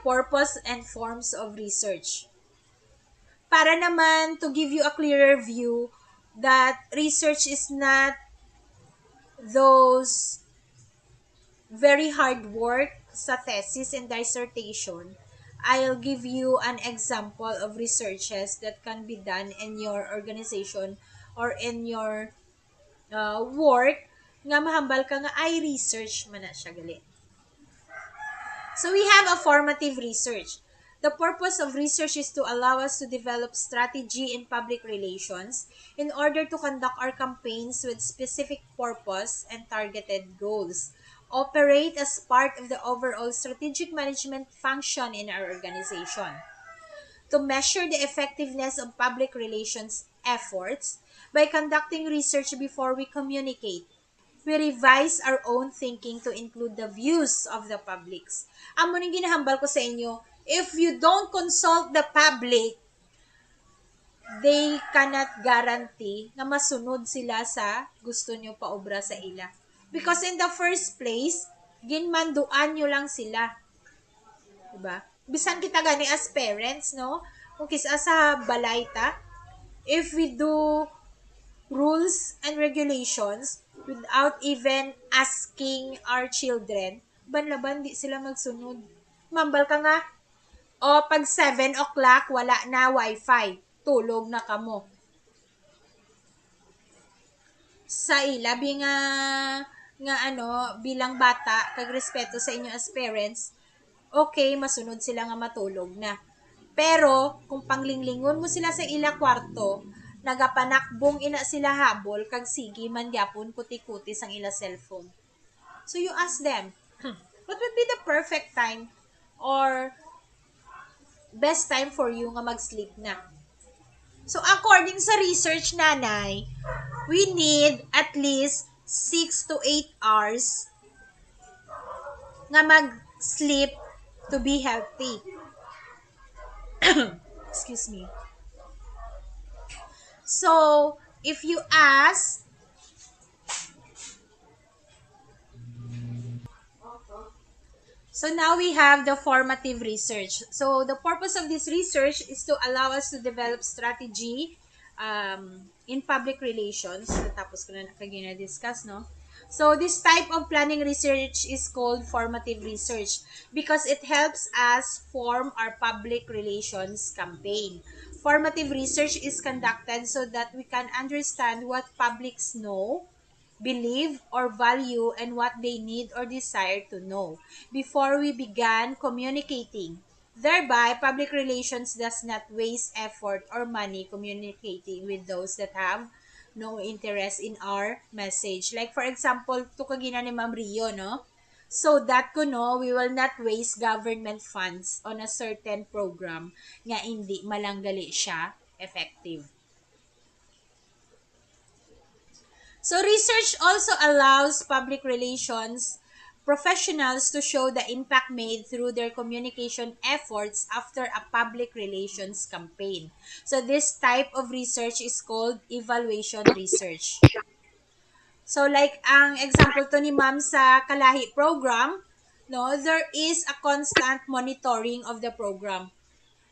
purpose and forms of research. Para naman to give you a clearer view that research is not those very hard work sa thesis and dissertation, I'll give you an example of researches that can be done in your organization or in your work nga mahambal ka nga ay research man na siya gali. So we have a formative research. The purpose of research is to allow us to develop strategy in public relations in order to conduct our campaigns with specific purpose and targeted goals. Operate as part of the overall strategic management function in our organization. To measure the effectiveness of public relations efforts by conducting research before we communicate. We revise our own thinking to include the views of the publics. Amo ning ginahambal ko sa inyo, if you don't consult the public, they cannot guarantee na masunod sila sa gusto nyo paobra sa ila. Because in the first place, ginmanduan nyo lang sila. Diba? Bisan kita gani as parents, no? Kung kisa sa balay ta, if we do rules and regulations without even asking our children, banlaban di sila magsunod. Mambal ka nga, o pag 7 o'clock, wala na wifi. Tulog na kamo. Sa ilabi nga bilang bata, kag respeto sa inyo as parents, okay, masunod sila nga matulog na. Pero, kung panglinglingon mo sila sa ila kwarto, nagapanakbong ina sila habol, kag sige man gyapon kuti-kuti sang ila cellphone. So, you ask them, what would be the perfect time or best time for you nga mag-sleep na? So, according sa research, nanay, we need at least 6 to 8 hours nga mag-sleep to be healthy. Excuse me. So, if you ask, so now we have the formative research. So, the purpose of this research is to allow us to develop strategy in public relations. Tapos ko na discuss, no? So, this type of planning research is called formative research because it helps us form our public relations campaign. Formative research is conducted so that we can understand what publics know, believe, or value, and what they need or desire to know before we begin communicating. Thereby, public relations does not waste effort or money communicating with those that have no interest in our message. Like for example, tukagina ni Ma'am Rio, no? So that we will not waste government funds on a certain program nga hindi malanggali siya effective. So research also allows public relations professionals to show the impact made through their communication efforts after a public relations campaign. So this type of research is called evaluation research. So like ang example to ni Ma'am sa Kalahi program, no, there is a constant monitoring of the program.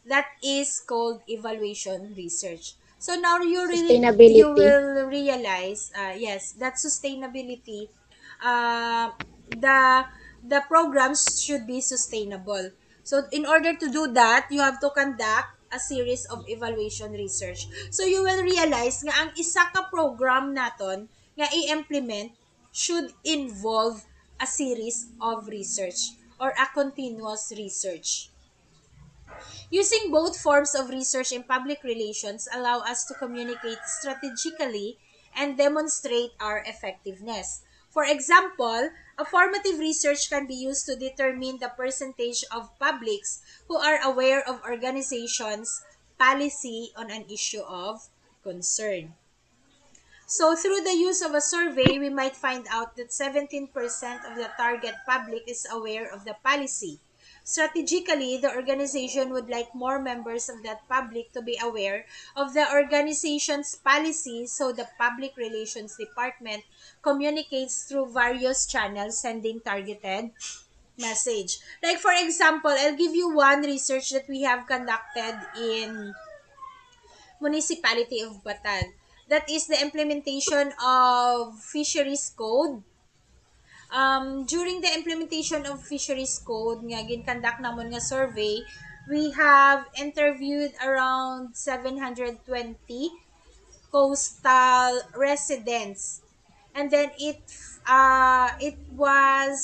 That is called evaluation research. So now you Sustainability. will realize, yes, that sustainability, uh, the the programs should be sustainable. So in order to do that, you have to conduct a series of evaluation research. So you will realize nga ang isa ka program naton nga i-implement should involve a series of research or a continuous research. Using both forms of research and public relations allow us to communicate strategically and demonstrate our effectiveness. For example, a formative research can be used to determine the percentage of publics who are aware of organizations' policy on an issue of concern. So through the use of a survey, we might find out that 17% of the target public is aware of the policy. Strategically, the organization would like more members of that public to be aware of the organization's policy, so the public relations department communicates through various channels sending targeted message. Like for example, I'll give you one research that we have conducted in municipality of Batan. That is the implementation of fisheries code. During the implementation of fisheries code nga conduct namon nga survey, we have interviewed around 720 coastal residents, and then it was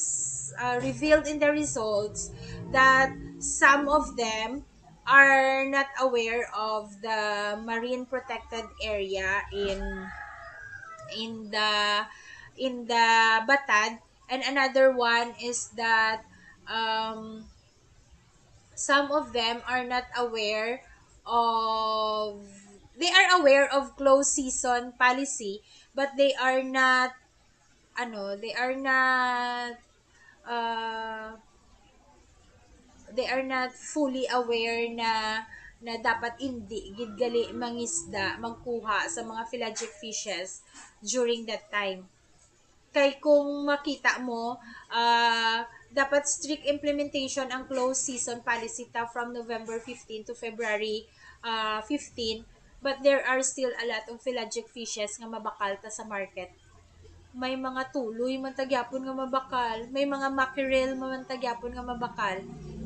revealed in the results that some of them are not aware of the marine protected area in the in the Batad, and another one is that um, some of them are not aware of they are aware of closed season policy, but uh, they are not fully aware na dapat hindi gid gali mangisda magkuha sa mga pelagic fishes during that time. Kay kung makita mo, dapat strict implementation ang closed season policy ta from November 15 to February 15, but there are still a lot of pelagic fishes nga mabakal ta sa market. May mga tuloy man tagyapon nga mabakal, may mga mackerel man tagyapon nga mabakal.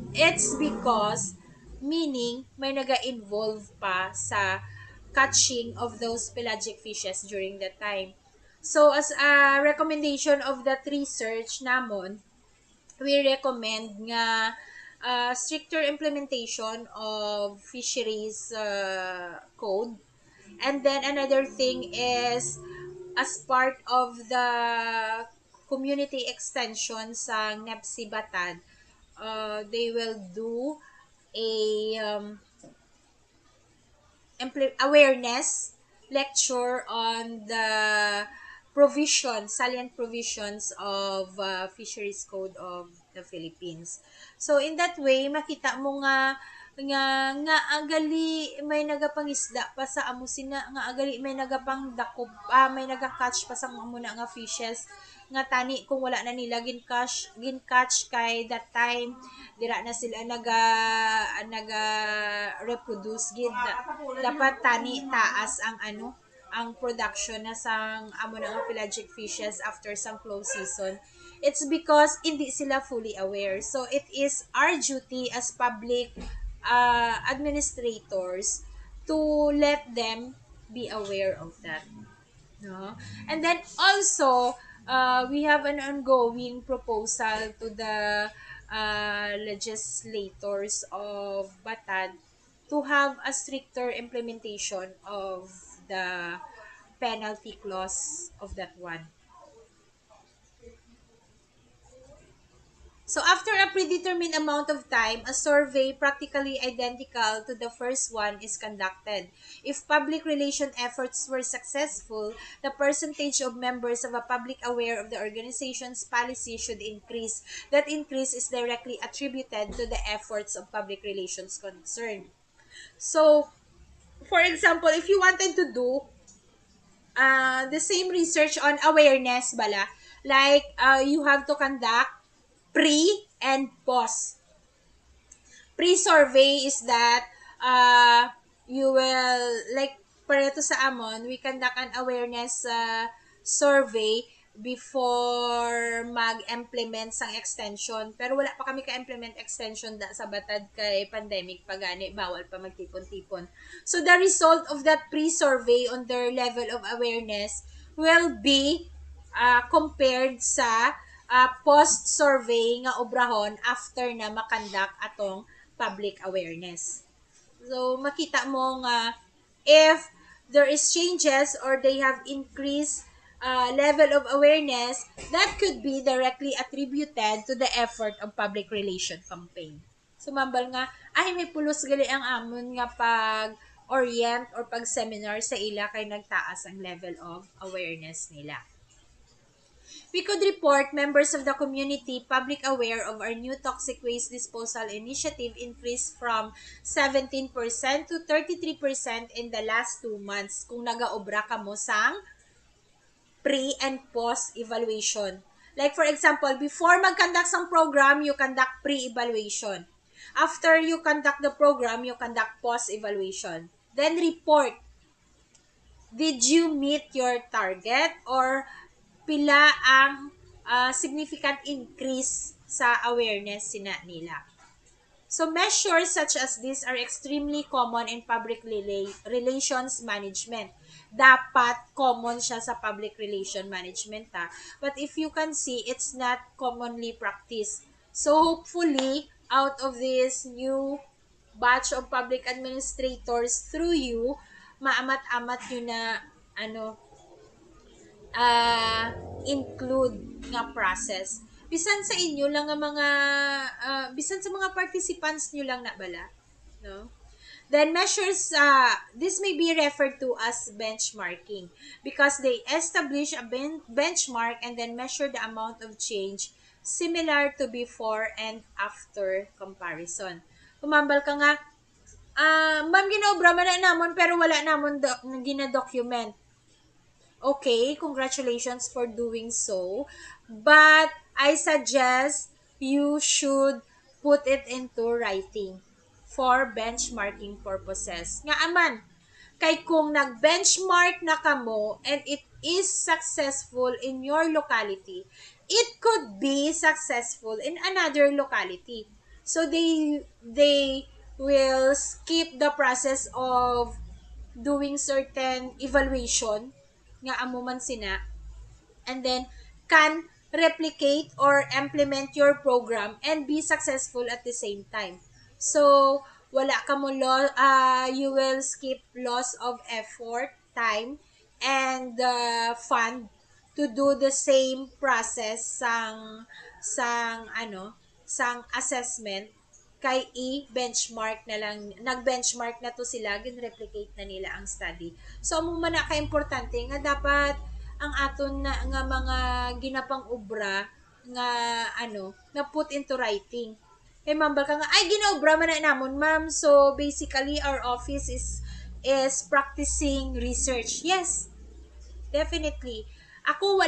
It's because meaning may naga-involve pa sa catching of those pelagic fishes during that time. So as a recommendation of that research namon, we recommend nga stricter implementation of fisheries code. And then another thing is, as part of the community extension sa NEPSI Batad, they will do a awareness lecture on the salient provisions of Fisheries Code of the Philippines. So in that way, makita mo nga agali may nagapangisda pa sa amo sina, nga agali may nagapang dakop, may naga-catch pa sa muna nga fishes nga tani kung wala na nila gin-catch kay that time dira na sila naga reproduce gid. Dapat tani taas ang production na sang amo na nga pelagic fishes after some close season. It's because hindi sila fully aware. So it is our duty as public administrators to let them be aware of that. No? And then also, we have an ongoing proposal to the legislators of Batad to have a stricter implementation of the penalty clause of that one. So after a predetermined amount of time, a survey practically identical to the first one is conducted. If public relation efforts were successful, the percentage of members of a public aware of the organization's policy should increase. That increase is directly attributed to the efforts of public relations concerned. So, for example, if you wanted to do the same research on awareness bala, like you have to conduct pre and post. Pre-survey is that you will, like pareto sa amon, we conduct an awareness survey before mag-implement sang extension. Pero wala pa kami ka-implement extension sa Batad kay pandemic pa gani, bawal pa magtipon-tipon. So the result of that pre-survey on their level of awareness will be compared sa post-survey nga obrahon after na makandak atong public awareness. So, makita mo nga if there is changes or they have increased level of awareness, that could be directly attributed to the effort of public relation campaign. Sumambal nga, ay may pulos gali ang amon nga pag orient or pag seminar sa ila kay nagtaas ang level of awareness nila. We could report members of the community public aware of our new toxic waste disposal initiative increased from 17% to 33% in the last 2 months kung nagaobra ka mo sang pre and post evaluation. Like for example, before mag-conduct some program, you conduct pre-evaluation. After you conduct the program, you conduct post-evaluation. Then report, did you meet your target or pila ang significant increase sa awareness sina nila. So measures such as this are extremely common in public relations management. Dapat common siya sa public relation management ha. But if you can see, it's not commonly practiced. So hopefully, out of this new batch of public administrators through you, maamat-amat yun na ano, ah include nga process. Bisan sa inyo lang nga mga bisan sa mga participants nyo lang na bala, no? Then measures, this may be referred to as benchmarking because they establish a benchmark and then measure the amount of change similar to before and after comparison. Kumambal ka nga, ma'am, ginaobra man na namon pero wala namon gina-document. Okay, congratulations for doing so. But I suggest you should put it into writing for benchmarking purposes. Nga aman, kay kung nag-benchmark na kamo and it is successful in your locality, it could be successful in another locality. So they will skip the process of doing certain evaluation nga amo man sina, and then can replicate or implement your program and be successful at the same time. So wala ka mo you will skip loss of effort, time, and fund to do the same process sang assessment, kay i-benchmark na lang, nag-benchmark na to sila, gin-replicate na nila ang study. So, mo man na ka-importante nga dapat ang aton na nga mga ginapang obra nga na put into writing. Kay mambal ka nga, ay ginaobra man na namon ma'am. So, basically, our office is practicing research. Yes, definitely. Ako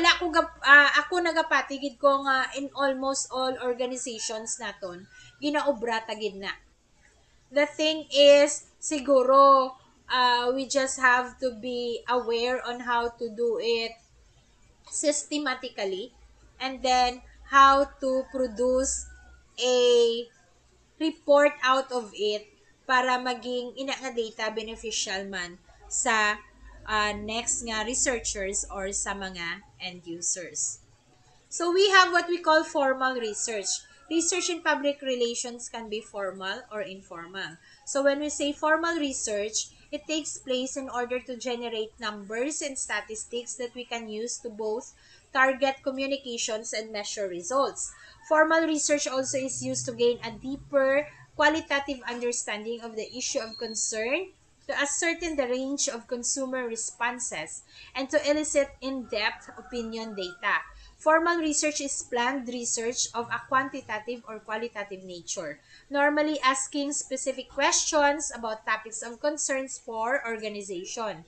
nagapatigid ko nga in almost all organizations naton ginaobra tagid na. The thing is siguro we just have to be aware on how to do it systematically, and then how to produce a report out of it para maging ina nga data beneficial man sa next nga researchers or sa mga end users. So we have what we call formal research. Research in public relations can be formal or informal. So when we say formal research, it takes place in order to generate numbers and statistics that we can use to both target communications and measure results. Formal research also is used to gain a deeper qualitative understanding of the issue of concern, to ascertain the range of consumer responses, and to elicit in-depth opinion data. Formal research is planned research of a quantitative or qualitative nature, normally asking specific questions about topics of concerns for organization.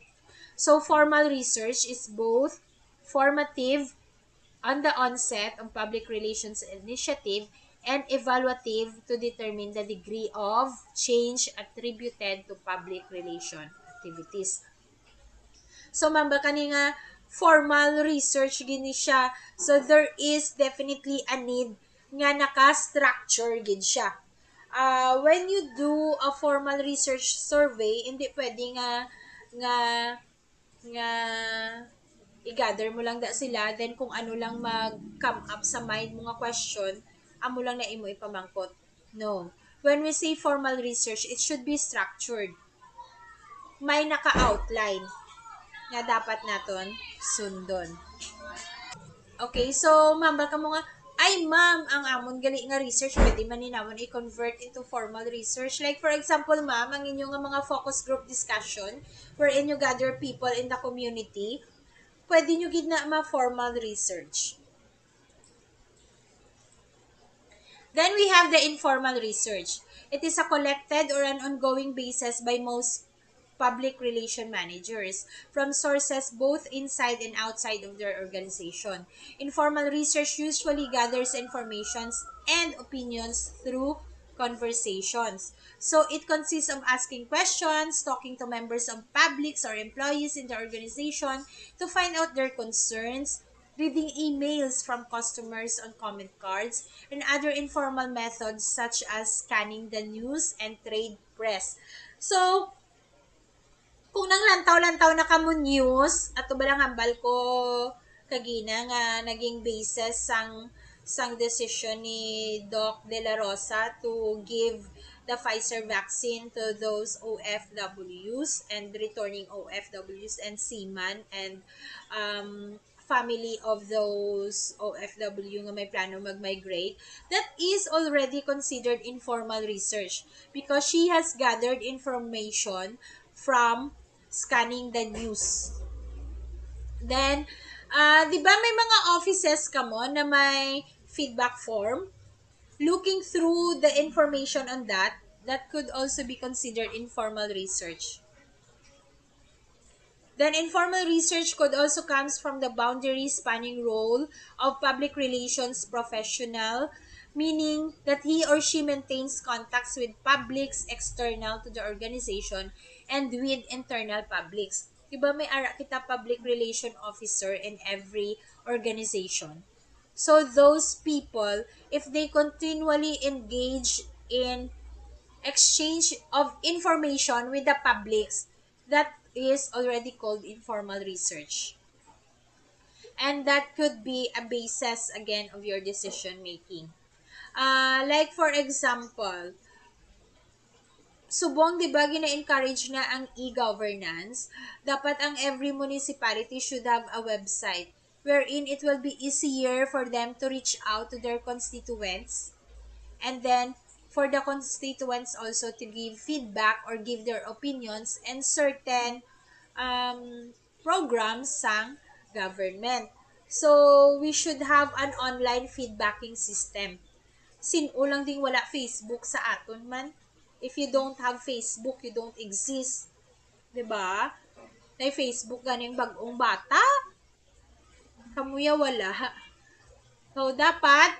So formal research is both formative on the onset of public relations initiative and evaluative to determine the degree of change attributed to public relation activities. So mamba kani nga formal research gini siya. So there is definitely a need nga naka-structure gid siya. When you do a formal research survey, hindi pwede nga nga i-gather mo lang da sila, then kung ano lang mag-come up sa mind mo nga question, amo lang na imo ipamangkot. No. When we say formal research, it should be structured. May naka-outline nga dapat naton sundon. Okay, so ma'am, baka mo nga, ay ma'am, ang amon gali nga research, pwede man ninamon i-convert into formal research. Like for example ma'am, ang inyong nga mga focus group discussion, wherein you gather people in the community, pwede nyo gid na ma-formal research. Then we have the informal research. It is a collected or an ongoing basis by most public relation managers from sources both inside and outside of their organization. Informal research usually gathers informations and opinions through conversations. So it consists of asking questions, talking to members of publics or employees in the organization to find out their concerns, reading emails from customers on comment cards, and other informal methods such as scanning the news and trade press. So, kung nang lantaw-lantaw na kamo news, ato ba lang hambal ko kagina nga naging basis sang decision ni Doc De La Rosa to give the Pfizer vaccine to those OFWs and returning OFWs and seaman and um, family of those OFW nga may plano mag-migrate, that is already considered informal research because she has gathered information from scanning the news. Then, di ba may mga offices ka mo na may feedback form? Looking through the information on that, that could also be considered informal research. Then informal research could also comes from the boundary spanning role of public relations professional, meaning that he or she maintains contacts with publics external to the organization and with internal publics. Diba may ara kita public relation officer in every organization. So those people, if they continually engage in exchange of information with the publics, that is already called informal research. And that could be a basis again of your decision making. Like for example, subong di ba gina-encourage na ang e-governance, dapat ang every municipality should have a website wherein it will be easier for them to reach out to their constituents. And then, for the constituents also to give feedback or give their opinions and certain programs sang government. So, we should have an online feedbacking system. Sinulang ding wala Facebook sa aton man. If you don't have Facebook, you don't exist. 'Di ba? May Facebook ganing bagong bata. Kamuya wala. So, dapat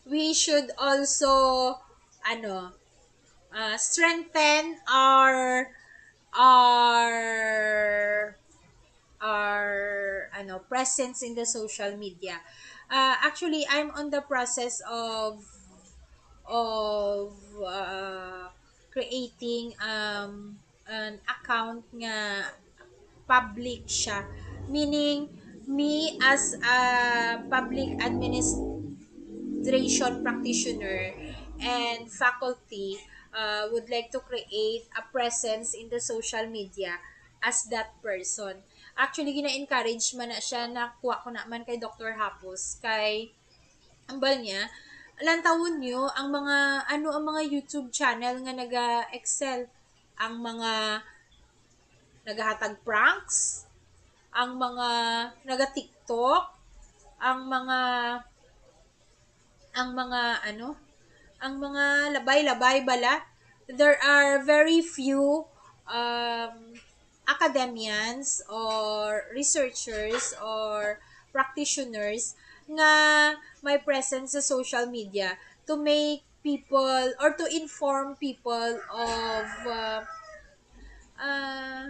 we should also ano strengthen our our presence in the social media. Actually, I'm on the process of creating an account nga public siya, meaning me as a public administration practitioner and faculty would like to create a presence in the social media as that person. Actually, gina-encourage man na siya na kuha ko naman kay Dr. Hapos, kay ambal niya, lantawon nyo, ang mga YouTube channel nga naga-excel, ang mga nagahatag pranks, ang mga naga-TikTok, ang mga ang mga ano, ang mga labay-labay bala. There are very few academians or researchers or practitioners nga may presence sa social media to make people or to inform people of uh,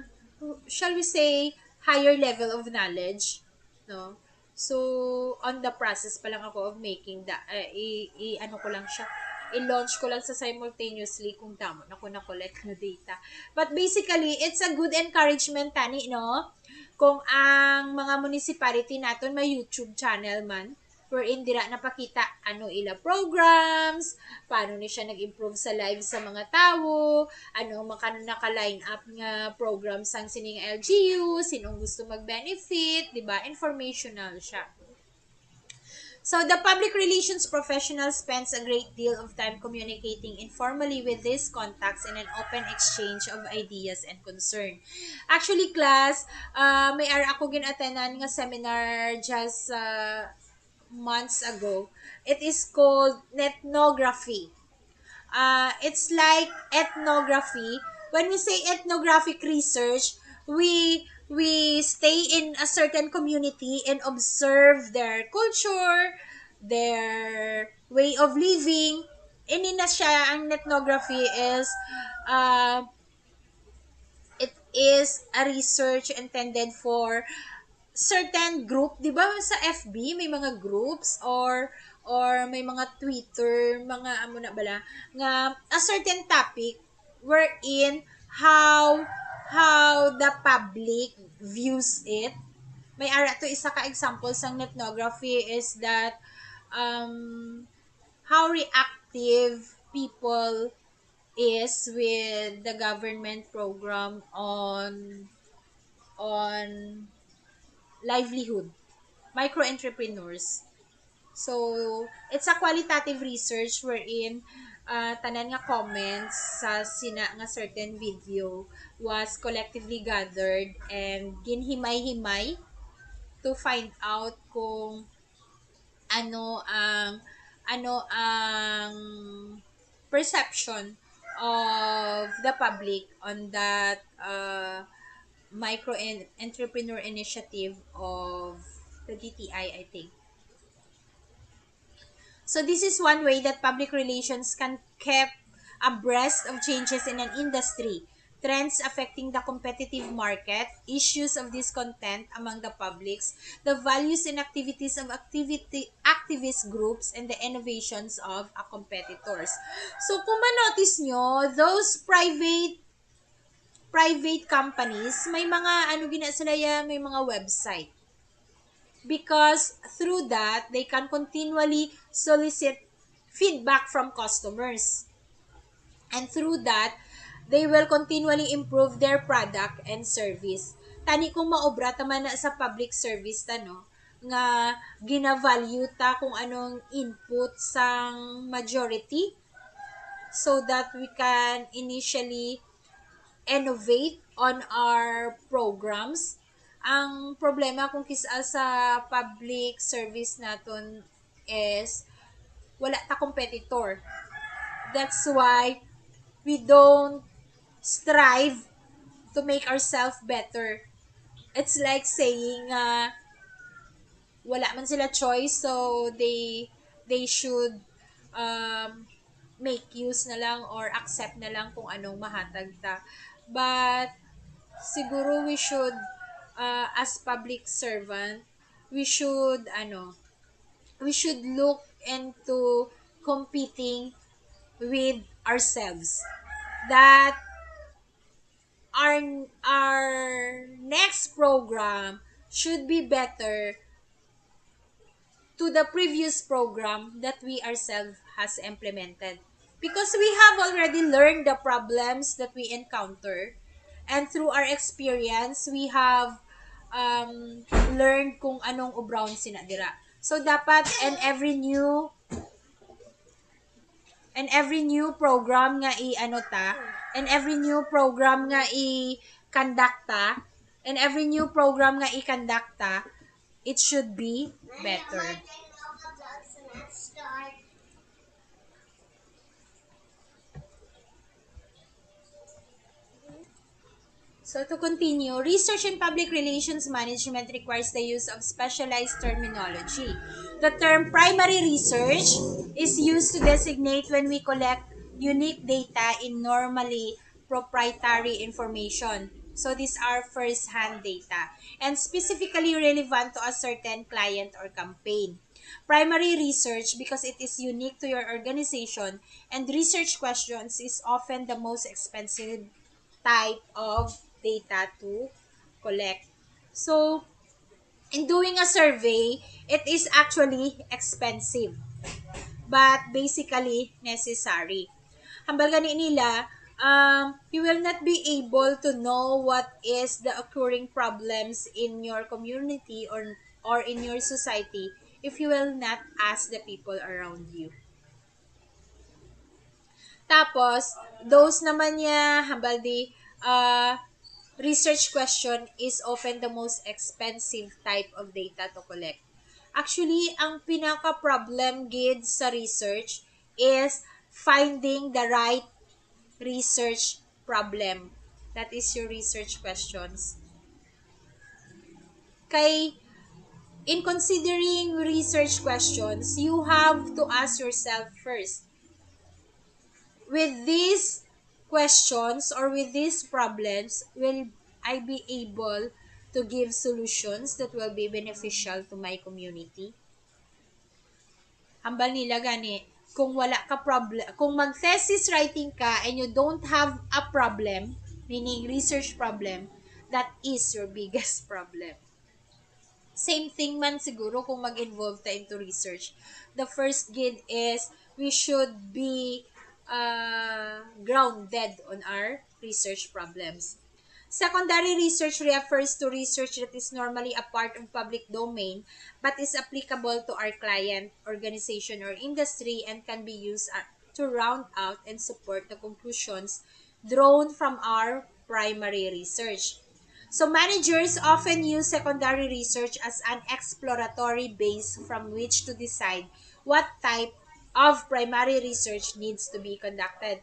shall we say higher level of knowledge, no? So on the process pa lang ako of making that ano ko lang siya, i-launch ko lang sa simultaneously kung tama na ko na-collect na data. But basically, it's a good encouragement tani, no? Kung ang mga municipality naton may YouTube channel man, wherein dira napakita ano ila programs, paano ni siya nag-improve sa lives sa mga tao, ano naka-line up nga programs sang sining LGU, sinong gusto mag-benefit, di ba? Informational siya. So, the public relations professional spends a great deal of time communicating informally with these contacts in an open exchange of ideas and concern. Actually, class, may ako gin-attendan nga seminar just months ago. It is called ethnography. It's like ethnography, when we say ethnographic research, we stay in a certain community and observe their culture, their way of living. Ini na siya, ang ethnography is uh, it is a research intended for certain group, 'di ba sa FB may mga groups or may mga Twitter, mga amo na bala nga a certain topic wherein how the public views it. May ara to isa ka example sang ethnography is that um how reactive people is with the government program on livelihood, micro entrepreneurs. So, it's a qualitative research wherein tanan nga comments sa sina nga certain video was collectively gathered and ginhimay-himay to find out kung ano ang ano ang perception of the public on that micro entrepreneur initiative of the DTI, I think. So this is one way that public relations can keep abreast of changes in an industry, trends affecting the competitive market, issues of discontent among the publics, the values and activities of activist groups, and the innovations of competitors. So kung ma-notice nyo, those private companies, may mga ano gina sila yan, may mga website. Because through that, they can continually solicit feedback from customers. And through that, they will continually improve their product and service. Tani kung maobra taman na sa public service no, nga gina-value ta kung anong input sang majority so that we can initially innovate on our programs. Ang problema kung kisa sa public service naton is wala ta competitor. That's why we don't strive to make ourselves better. It's like saying wala man sila choice, so they should um, make use na lang or accept na lang kung anong mahatag ta. But siguro we should as public servant, we should we should look into competing with ourselves, that our our next program should be better to the previous program that we ourselves has implemented, because we have already learned the problems that we encounter, and through our experience we have learned kung anong ubrown sinadira. So dapat and every new program nga i-ano ta, and every new program nga i-kandakta, and every new program nga i-kandakta, it should be better. So to continue, research in public relations management requires the use of specialized terminology. The term primary research is used to designate when we collect unique data in normally proprietary information. So these are first-hand data and specifically relevant to a certain client or campaign. Primary research, because it is unique to your organization, and research questions is often the most expensive type of data to collect. So, in doing a survey, it is actually expensive, but basically necessary. Hambal gani nila, you will not be able to know what is the occurring problems in your community or in your society if you will not ask the people around you. Tapos, those naman niya, hambal di, research question is often the most expensive type of data to collect. Actually, ang pinaka-problem gid sa research is finding the right research problem. That is your research questions. Kay, in considering research questions, you have to ask yourself first, with these questions or with these problems, will I be able to give solutions that will be beneficial to my community? Hambal nila gani, kung wala ka problem, kung mag-thesis writing ka and you don't have a problem, meaning research problem, that is your biggest problem. Same thing man siguro kung mag-involve tayo into research. The first gid is we should be grounded on our research problems. Secondary research refers to research that is normally a part of public domain but is applicable to our client, organization, or industry and can be used to round out and support the conclusions drawn from our primary research. So managers often use secondary research as an exploratory base from which to decide what type of primary research needs to be conducted.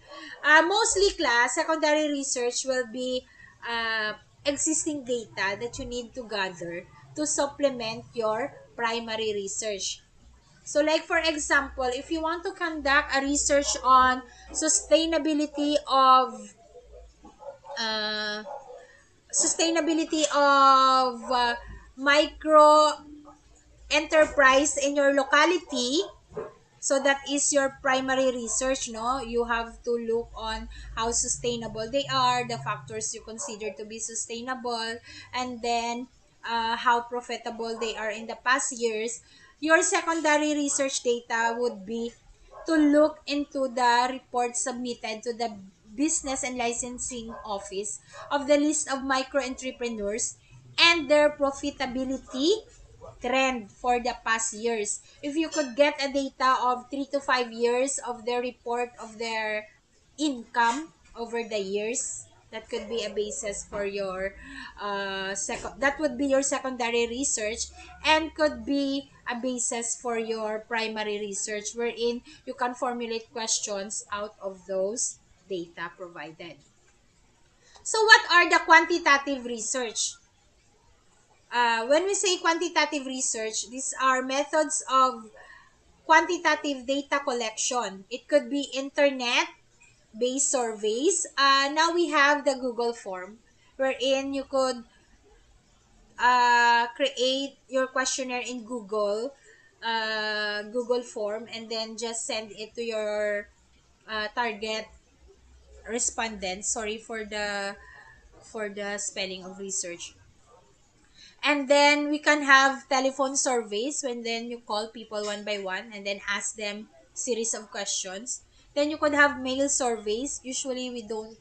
Mostly class, secondary research will be uh, existing data that you need to gather to supplement your primary research. So like for example, if you want to conduct a research on sustainability of uh, micro enterprise in your locality, so that is your primary research, no? You have to look on how sustainable they are, the factors you consider to be sustainable, and then how profitable they are in the past years. Your secondary research data would be to look into the report submitted to the Business and Licensing Office of the list of micro entrepreneurs and their profitability trend for the past years. If you could get a data of 3 to 5 years of their report of their income over the years, that could be a basis for your that would be your secondary research and could be a basis for your primary research, wherein you can formulate questions out of those data provided. So what are the quantitative research? When we say quantitative research, these are methods of quantitative data collection. It could be internet-based surveys. Now we have the Google form, wherein you could create your questionnaire in Google form, and then just send it to your target respondent. Sorry for the spelling of research. And then we can have telephone surveys when then you call people one by one and then ask them series of questions. Then you could have mail surveys. Usually we don't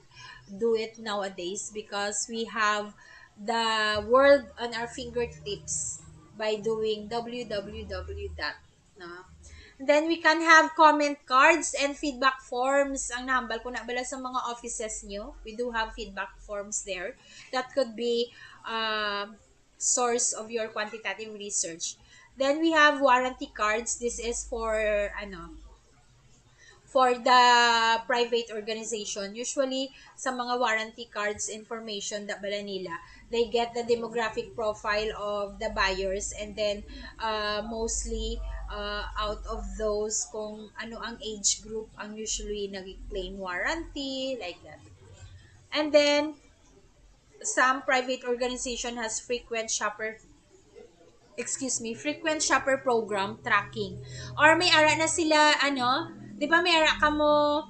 do it nowadays because we have the world on our fingertips by doing www dot. No? Then we can have comment cards and feedback forms. Ang nahambal ko na bala sa mga offices nyo. We do have feedback forms there. That could be source of your quantitative research. Then we have warranty cards. This is for for the private organization. Usually sa mga warranty cards information da bala nila, they get the demographic profile of the buyers, and then mostly out of those kung ano ang age group ang usually nag-claim warranty, like that. And then some private organization has frequent shopper program tracking. Or may ara na sila, 'di ba may ara ka mo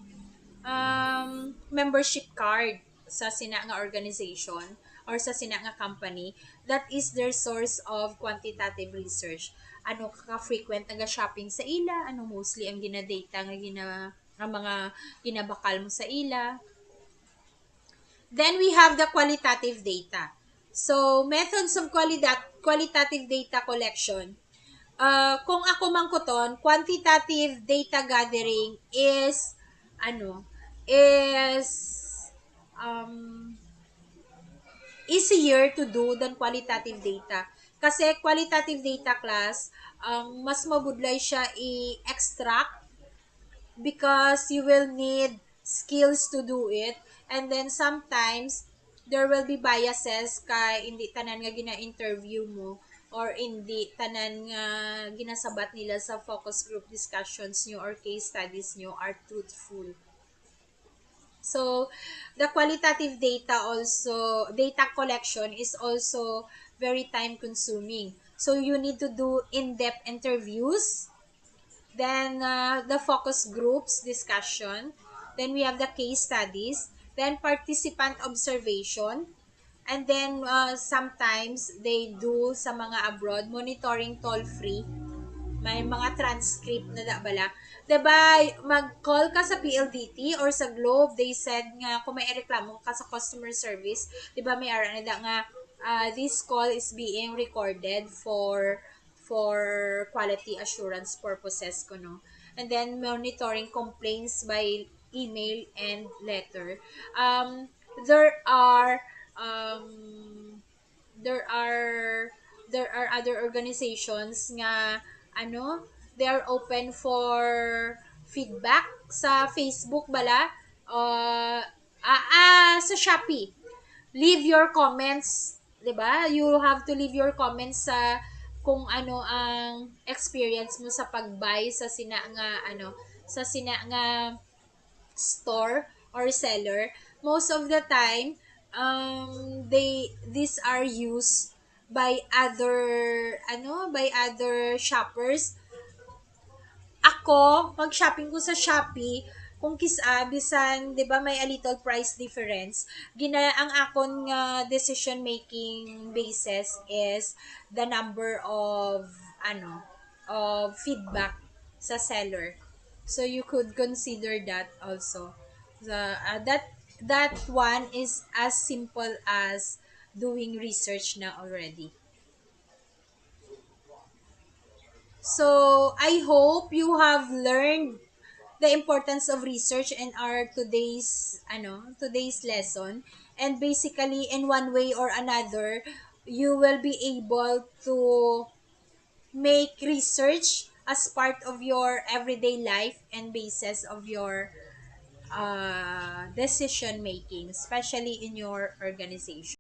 membership card sa sina nga organization or sa sina nga company, that is their source of quantitative research. Ano ka-frequent nga shopping sa ila, ano mostly ang ginadata nga mga ginabakal mo sa ila. Then we have the qualitative data. So, methods of qualitative data collection. Kung ako mangkuton, quantitative data gathering is is um, easier to do than qualitative data. Kasi qualitative data class, mas mabudlay siya i-extract because you will need skills to do it. And then sometimes there will be biases kay hindi tanan nga gina-interview mo or hindi tanan nga ginasabat nila sa focus group discussions nyo or case studies nyo are truthful. So, the qualitative data collection is also very time consuming. So, you need to do in-depth interviews, then the focus groups discussion, then we have the case studies, then participant observation, and then sometimes they do sa mga abroad, monitoring toll-free, may mga transcript na da bala. 'Di ba, mag-call ka sa PLDT or sa Globe, they said nga kung may reklamo ka sa customer service, 'di ba may ara na da nga this call is being recorded for quality assurance purposes kuno. And then monitoring complaints by email and letter. There are um there are there are other organizations nga ano, they are open for feedback sa Facebook bala, sa Shopee. Leave your comments, 'di ba? You have to leave your comments sa kung ano ang experience mo sa pag-buy sa sina nga ano, sa sina nga store or seller. Most of the time, these are used by other shoppers. Ako, pag shopping ko sa Shopee, kung bisan, 'di ba may a little price difference, ang akon nga decision making basis is the number of feedback sa seller. So you could consider that also. That one is as simple as doing research na already. So I hope you have learned the importance of research in our today's lesson, and basically in one way or another you will be able to make research as part of your everyday life and basis of your decision making, especially in your organization.